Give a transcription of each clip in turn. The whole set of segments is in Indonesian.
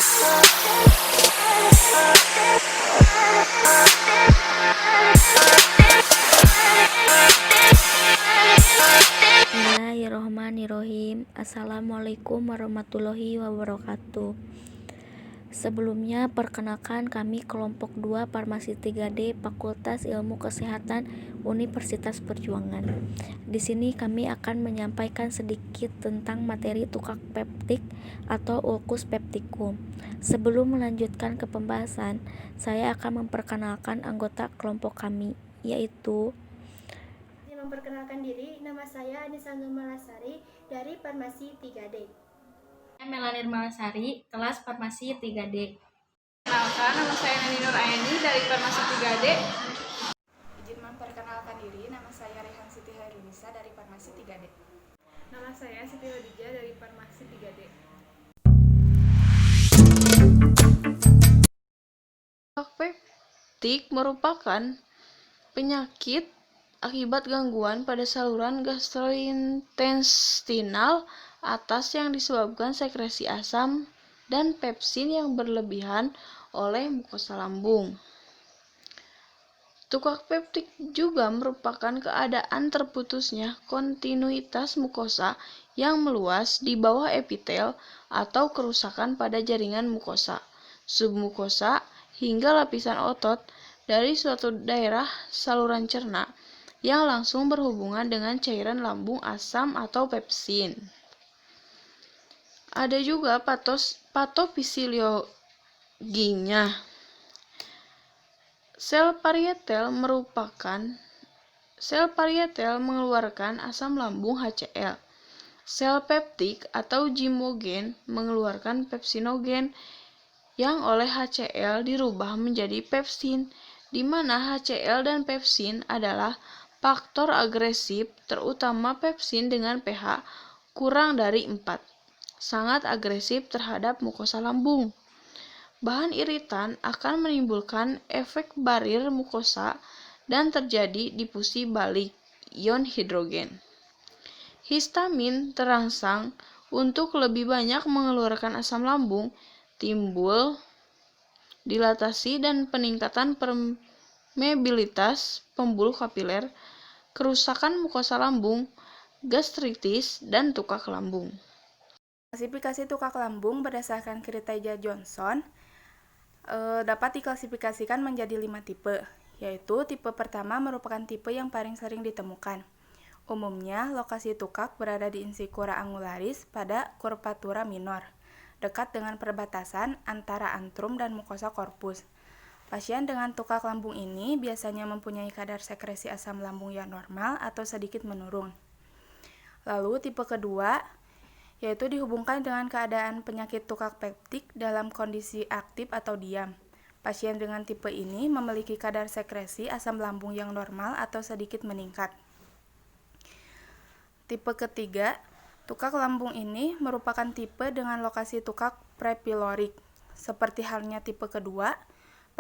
Bismillahirrohmanirrohim. Assalamualaikum warahmatullahi wabarakatuh. Sebelumnya perkenalkan, kami kelompok 2 Farmasi 3D Fakultas Ilmu Kesehatan Universitas Perjuangan. Di sini kami akan menyampaikan sedikit tentang materi tukak peptik atau ulkus peptikum. Sebelum melanjutkan ke pembahasan, saya akan memperkenalkan anggota kelompok kami, yaitu memperkenalkan diri, nama saya Anissa Malasari dari Farmasi 3D. Melanie Malasari, kelas Farmasi 3D. Perkenalkan, nama saya Nani Nur Aini dari Farmasi 3D. Izin memperkenalkan diri, nama saya Rehan Siti Hairunisa dari Farmasi 3D. Nama saya Siti Hodija dari Farmasi 3D. Peptik merupakan penyakit akibat gangguan pada saluran gastrointestinal atas yang disebabkan sekresi asam dan pepsin yang berlebihan oleh mukosa lambung. Tukak peptik juga merupakan keadaan terputusnya kontinuitas mukosa yang meluas di bawah epitel atau kerusakan pada jaringan mukosa, submukosa, hingga lapisan otot dari suatu daerah saluran cerna yang langsung berhubungan dengan cairan lambung asam atau pepsin. Ada juga patofisiologinya. Sel parietal mengeluarkan asam lambung HCl. Sel peptik atau zymogen mengeluarkan pepsinogen yang oleh HCl dirubah menjadi pepsin, di mana HCl dan pepsin adalah faktor agresif, terutama pepsin dengan pH kurang dari 4, sangat agresif terhadap mukosa lambung. Bahan iritan akan menimbulkan efek barir mukosa dan terjadi difusi balik ion hidrogen. Histamin terangsang untuk lebih banyak mengeluarkan asam lambung, timbul dilatasi dan peningkatan permeabilitas pembuluh kapiler, kerusakan mukosa lambung, gastritis, dan tukak lambung. Klasifikasi tukak lambung berdasarkan kriteria Johnson dapat diklasifikasikan menjadi 5 tipe, yaitu tipe pertama merupakan tipe yang paling sering ditemukan. Umumnya, lokasi tukak berada di insikura angularis pada curvatura minor, dekat dengan perbatasan antara antrum dan mukosa korpus. Pasien dengan tukak lambung ini biasanya mempunyai kadar sekresi asam lambung yang normal atau sedikit menurun. Lalu tipe kedua, yaitu dihubungkan dengan keadaan penyakit tukak peptik dalam kondisi aktif atau diam. Pasien dengan tipe ini memiliki kadar sekresi asam lambung yang normal atau sedikit meningkat. Tipe ketiga, tukak lambung ini merupakan tipe dengan lokasi tukak prepilorik. Seperti halnya tipe kedua,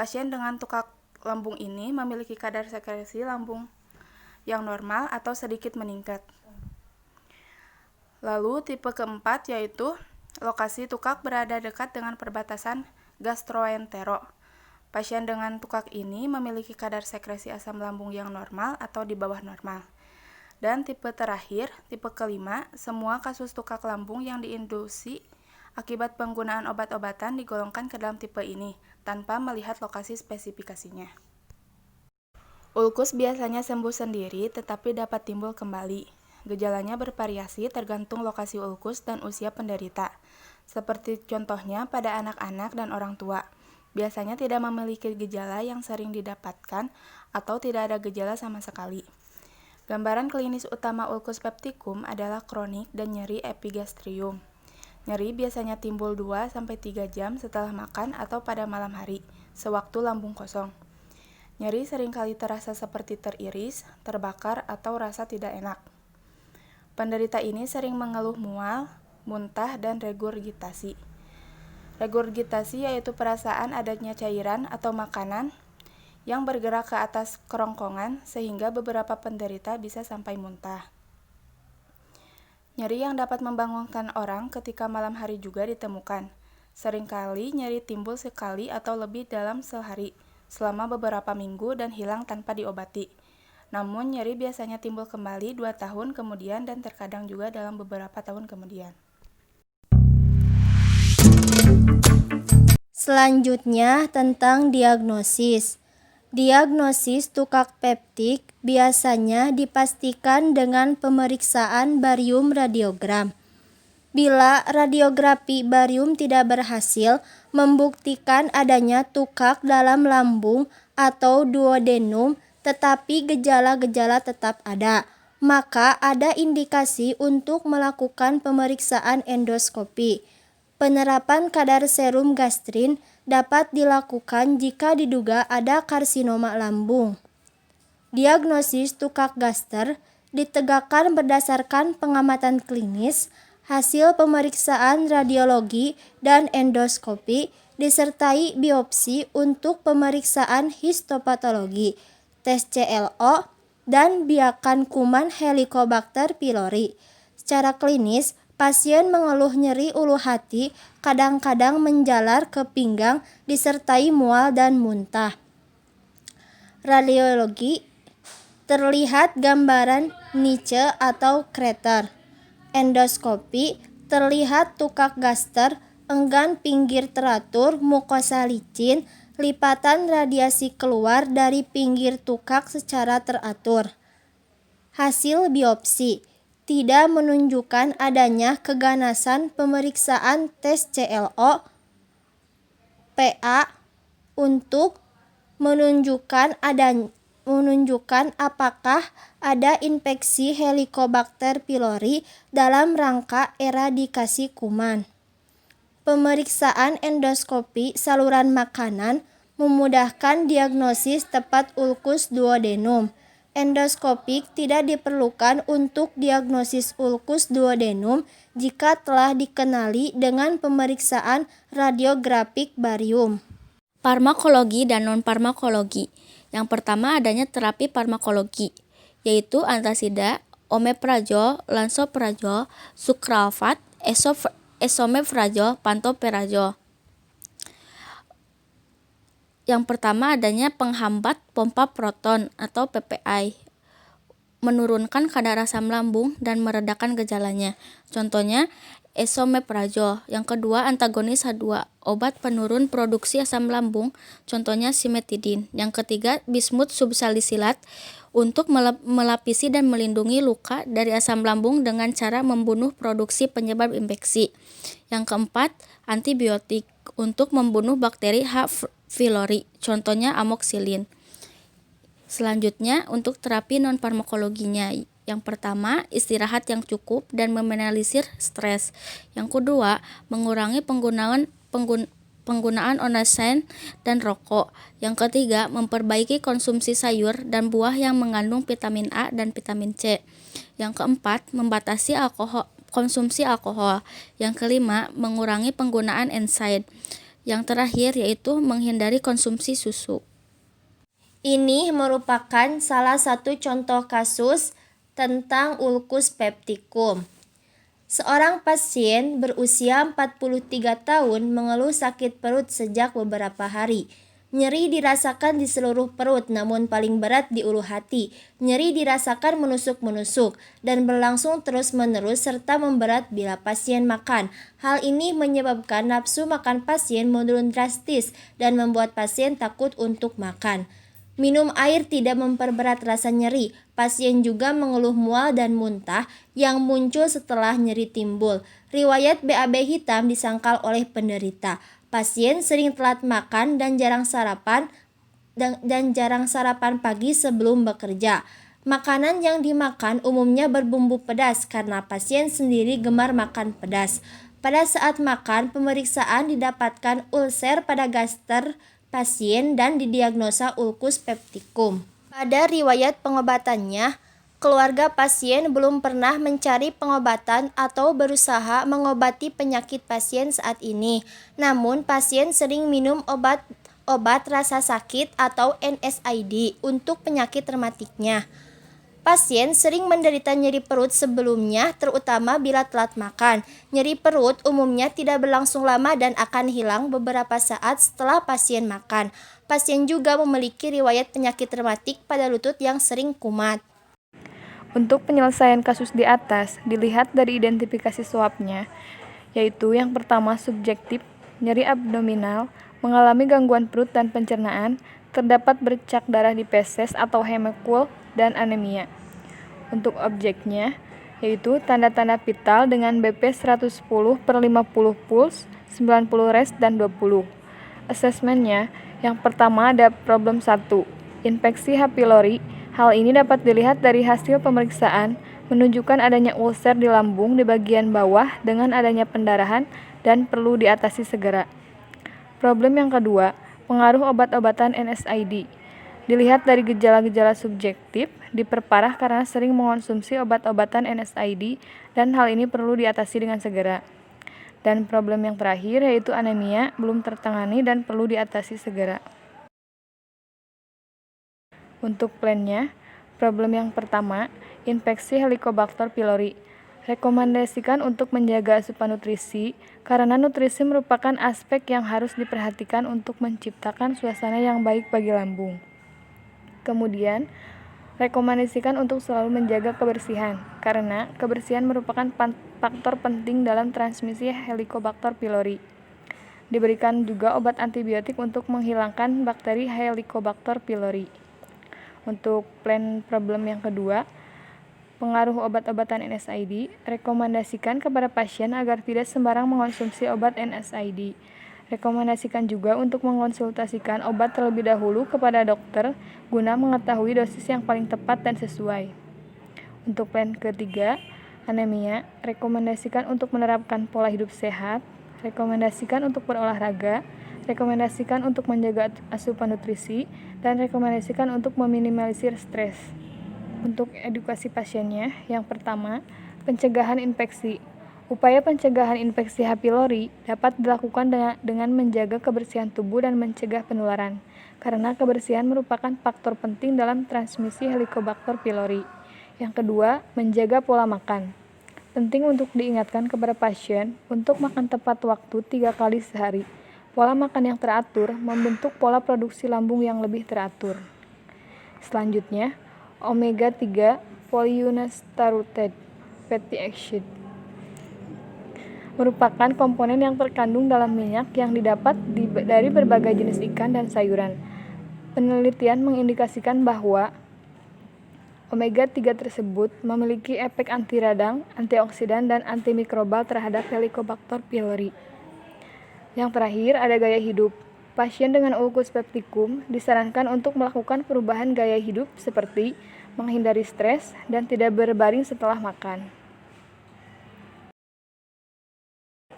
pasien dengan tukak lambung ini memiliki kadar sekresi lambung yang normal atau sedikit meningkat. Lalu tipe keempat, yaitu lokasi tukak berada dekat dengan perbatasan gastroentero. Pasien dengan tukak ini memiliki kadar sekresi asam lambung yang normal atau di bawah normal. Dan tipe terakhir, tipe kelima, semua kasus tukak lambung yang diinduksi akibat penggunaan obat-obatan digolongkan ke dalam tipe ini, tanpa melihat lokasi spesifikasinya. Ulkus biasanya sembuh sendiri, tetapi dapat timbul kembali. Gejalanya bervariasi tergantung lokasi ulkus dan usia penderita. Seperti contohnya pada anak-anak dan orang tua. Biasanya tidak memiliki gejala yang sering didapatkan atau tidak ada gejala sama sekali. Gambaran klinis utama ulkus peptikum adalah kronik dan nyeri epigastrium. Nyeri biasanya timbul 2-3 jam setelah makan atau pada malam hari, sewaktu lambung kosong. Nyeri seringkali terasa seperti teriris, terbakar, atau rasa tidak enak. Penderita ini sering mengeluh mual, muntah, dan regurgitasi. Regurgitasi yaitu perasaan adanya cairan atau makanan yang bergerak ke atas kerongkongan sehingga beberapa penderita bisa sampai muntah. Nyeri yang dapat membangunkan orang ketika malam hari juga ditemukan. Seringkali nyeri timbul sekali atau lebih dalam sehari, selama beberapa minggu dan hilang tanpa diobati. Namun nyeri biasanya timbul kembali 2 tahun kemudian dan terkadang juga dalam beberapa tahun kemudian. Selanjutnya tentang diagnosis. Diagnosis tukak peptik biasanya dipastikan dengan pemeriksaan barium radiogram. Bila radiografi barium tidak berhasil membuktikan adanya tukak dalam lambung atau duodenum, tetapi gejala-gejala tetap ada, maka ada indikasi untuk melakukan pemeriksaan endoskopi. Penerapan kadar serum gastrin dapat dilakukan jika diduga ada karsinoma lambung. Diagnosis tukak gaster ditegakkan berdasarkan pengamatan klinis, hasil pemeriksaan radiologi dan endoskopi, disertai biopsi untuk pemeriksaan histopatologi, tes CLO, dan biakan kuman Helicobacter pylori. Secara klinis, pasien mengeluh nyeri ulu hati, kadang-kadang menjalar ke pinggang, disertai mual dan muntah. Radiologi, terlihat gambaran niche atau krater. Endoskopi, terlihat tukak gaster, enggan pinggir teratur, mukosa licin, lipatan radiasi keluar dari pinggir tukak secara teratur. Hasil biopsi tidak menunjukkan adanya keganasan pemeriksaan tes CLO, PA untuk menunjukkan apakah ada infeksi Helicobacter pylori dalam rangka eradikasi kuman. Pemeriksaan endoskopi saluran makanan memudahkan diagnosis tepat ulkus duodenum. Endoskopik tidak diperlukan untuk diagnosis ulkus duodenum jika telah dikenali dengan pemeriksaan radiografik barium. Farmakologi dan non-farmakologi. Yang pertama adanya terapi farmakologi, yaitu antasida, omeprazol, lansoprazol, sucralfate, esomeprazol, pantoprazol. Yang pertama adanya penghambat pompa proton atau PPI, menurunkan kadar asam lambung dan meredakan gejalanya. Contohnya esomeprazol. Yang kedua antagonis H2, obat penurun produksi asam lambung, contohnya simetidin. Yang ketiga bismut subsalisilat, untuk melapisi dan melindungi luka dari asam lambung dengan cara membunuh produksi penyebab infeksi. Yang keempat antibiotik, untuk membunuh bakteri H. pylori, contohnya amoxicillin. Selanjutnya untuk terapi non-farmakologinya. Yang pertama, istirahat yang cukup dan meminimalisir stres. Yang kedua, mengurangi penggunaan onsen dan rokok. Yang ketiga, memperbaiki konsumsi sayur dan buah yang mengandung vitamin A dan vitamin C. Yang keempat, membatasi konsumsi alkohol. Yang kelima, mengurangi penggunaan NSAID. Yang terakhir yaitu menghindari konsumsi susu. Ini merupakan salah satu contoh kasus tentang ulkus peptikum. Seorang pasien berusia 43 tahun mengeluh sakit perut sejak beberapa hari. Nyeri dirasakan di seluruh perut, namun paling berat di ulu hati. Nyeri dirasakan menusuk-menusuk dan berlangsung terus-menerus serta memberat bila pasien makan. Hal ini menyebabkan nafsu makan pasien menurun drastis dan membuat pasien takut untuk makan. Minum air tidak memperberat rasa nyeri. Pasien juga mengeluh mual dan muntah yang muncul setelah nyeri timbul. Riwayat BAB hitam disangkal oleh penderita. Pasien sering telat makan dan jarang sarapan pagi sebelum bekerja. Makanan yang dimakan umumnya berbumbu pedas karena pasien sendiri gemar makan pedas. Pada saat makan, pemeriksaan didapatkan ulser pada gaster pasien dan didiagnosa ulkus peptikum. Pada riwayat pengobatannya, keluarga pasien belum pernah mencari pengobatan atau berusaha mengobati penyakit pasien saat ini. Namun, pasien sering minum obat rasa sakit atau NSAID untuk penyakit rematiknya. Pasien sering menderita nyeri perut sebelumnya, terutama bila telat makan. Nyeri perut umumnya tidak berlangsung lama dan akan hilang beberapa saat setelah pasien makan. Pasien juga memiliki riwayat penyakit rematik pada lutut yang sering kumat. Untuk penyelesaian kasus di atas, dilihat dari identifikasi swabnya, yaitu yang pertama subjektif, nyeri abdominal, mengalami gangguan perut dan pencernaan, terdapat bercak darah di feses atau hemokul, dan anemia. Untuk objeknya, yaitu tanda-tanda vital dengan BP 110/50 puls, 90 rest, dan 20. Asesmennya, yang pertama ada problem 1, infeksi H. pylori. Hal ini dapat dilihat dari hasil pemeriksaan, menunjukkan adanya ulser di lambung di bagian bawah dengan adanya pendarahan dan perlu diatasi segera. Problem yang kedua, pengaruh obat-obatan NSAID. Dilihat dari gejala-gejala subjektif, diperparah karena sering mengonsumsi obat-obatan NSAID dan hal ini perlu diatasi dengan segera. Dan problem yang terakhir yaitu anemia belum tertangani dan perlu diatasi segera. Untuk plannya, problem yang pertama, infeksi Helicobacter pylori. Rekomendasikan untuk menjaga asupan nutrisi, karena nutrisi merupakan aspek yang harus diperhatikan untuk menciptakan suasana yang baik bagi lambung. Kemudian, rekomendasikan untuk selalu menjaga kebersihan, karena kebersihan merupakan faktor penting dalam transmisi Helicobacter pylori. Diberikan juga obat antibiotik untuk menghilangkan bakteri Helicobacter pylori. Untuk plan problem yang kedua, pengaruh obat-obatan NSAID, rekomendasikan kepada pasien agar tidak sembarang mengonsumsi obat NSAID. Rekomendasikan juga untuk mengonsultasikan obat terlebih dahulu kepada dokter guna mengetahui dosis yang paling tepat dan sesuai. Untuk plan ketiga, anemia, rekomendasikan untuk menerapkan pola hidup sehat, rekomendasikan untuk berolahraga, rekomendasikan untuk menjaga asupan nutrisi, dan rekomendasikan untuk meminimalisir stres. Untuk edukasi pasiennya, yang pertama, pencegahan infeksi. Upaya pencegahan infeksi H. pylori dapat dilakukan dengan menjaga kebersihan tubuh dan mencegah penularan, karena kebersihan merupakan faktor penting dalam transmisi Helicobacter pylori. Yang kedua, menjaga pola makan. Penting untuk diingatkan kepada pasien untuk makan tepat waktu 3 kali sehari. Pola makan yang teratur membentuk pola produksi lambung yang lebih teratur. Selanjutnya, omega 3 polyunsaturated fatty acid merupakan komponen yang terkandung dalam minyak yang didapat dari berbagai jenis ikan dan sayuran. Penelitian mengindikasikan bahwa omega 3 tersebut memiliki efek anti radang, antioksidan, dan antimikrobal terhadap Helicobacter pylori. Yang terakhir ada gaya hidup. Pasien dengan ulcus pepticum disarankan untuk melakukan perubahan gaya hidup seperti menghindari stres dan tidak berbaring setelah makan.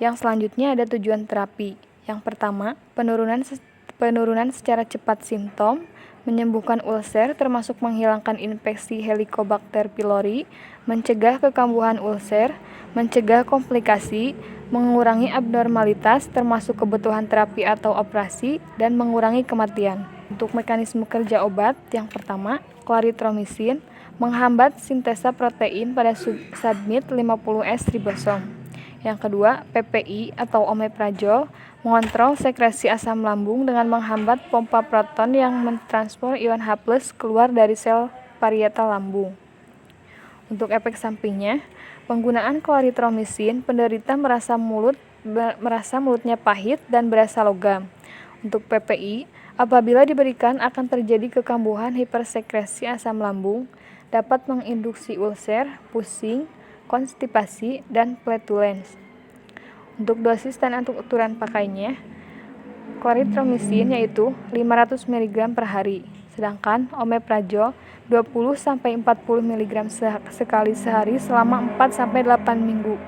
Yang selanjutnya ada tujuan terapi. Yang pertama, penurunan secara cepat simptom, menyembuhkan ulser termasuk menghilangkan infeksi Helicobacter pylori, mencegah kekambuhan ulser, mencegah komplikasi, mengurangi abnormalitas termasuk kebutuhan terapi atau operasi, dan mengurangi kematian. Untuk mekanisme kerja obat, yang pertama, clarithromycin menghambat sintesa protein pada subunit 50S ribosom. Yang kedua, PPI atau omeprazol mengontrol sekresi asam lambung dengan menghambat pompa proton yang mentransfer ion H+ keluar dari sel parietal lambung. Untuk efek sampingnya, penggunaan clarithromycin penderita merasa mulutnya pahit dan berasa logam. Untuk PPI, apabila diberikan akan terjadi kekambuhan hipersekresi asam lambung, dapat menginduksi ulser, pusing, konstipasi, dan flatulence. Untuk dosis dan aturan pakainya, clarithromycin yaitu 500 mg per hari, sedangkan omeprazol 20-40 mg sekali sehari selama 4-8 minggu.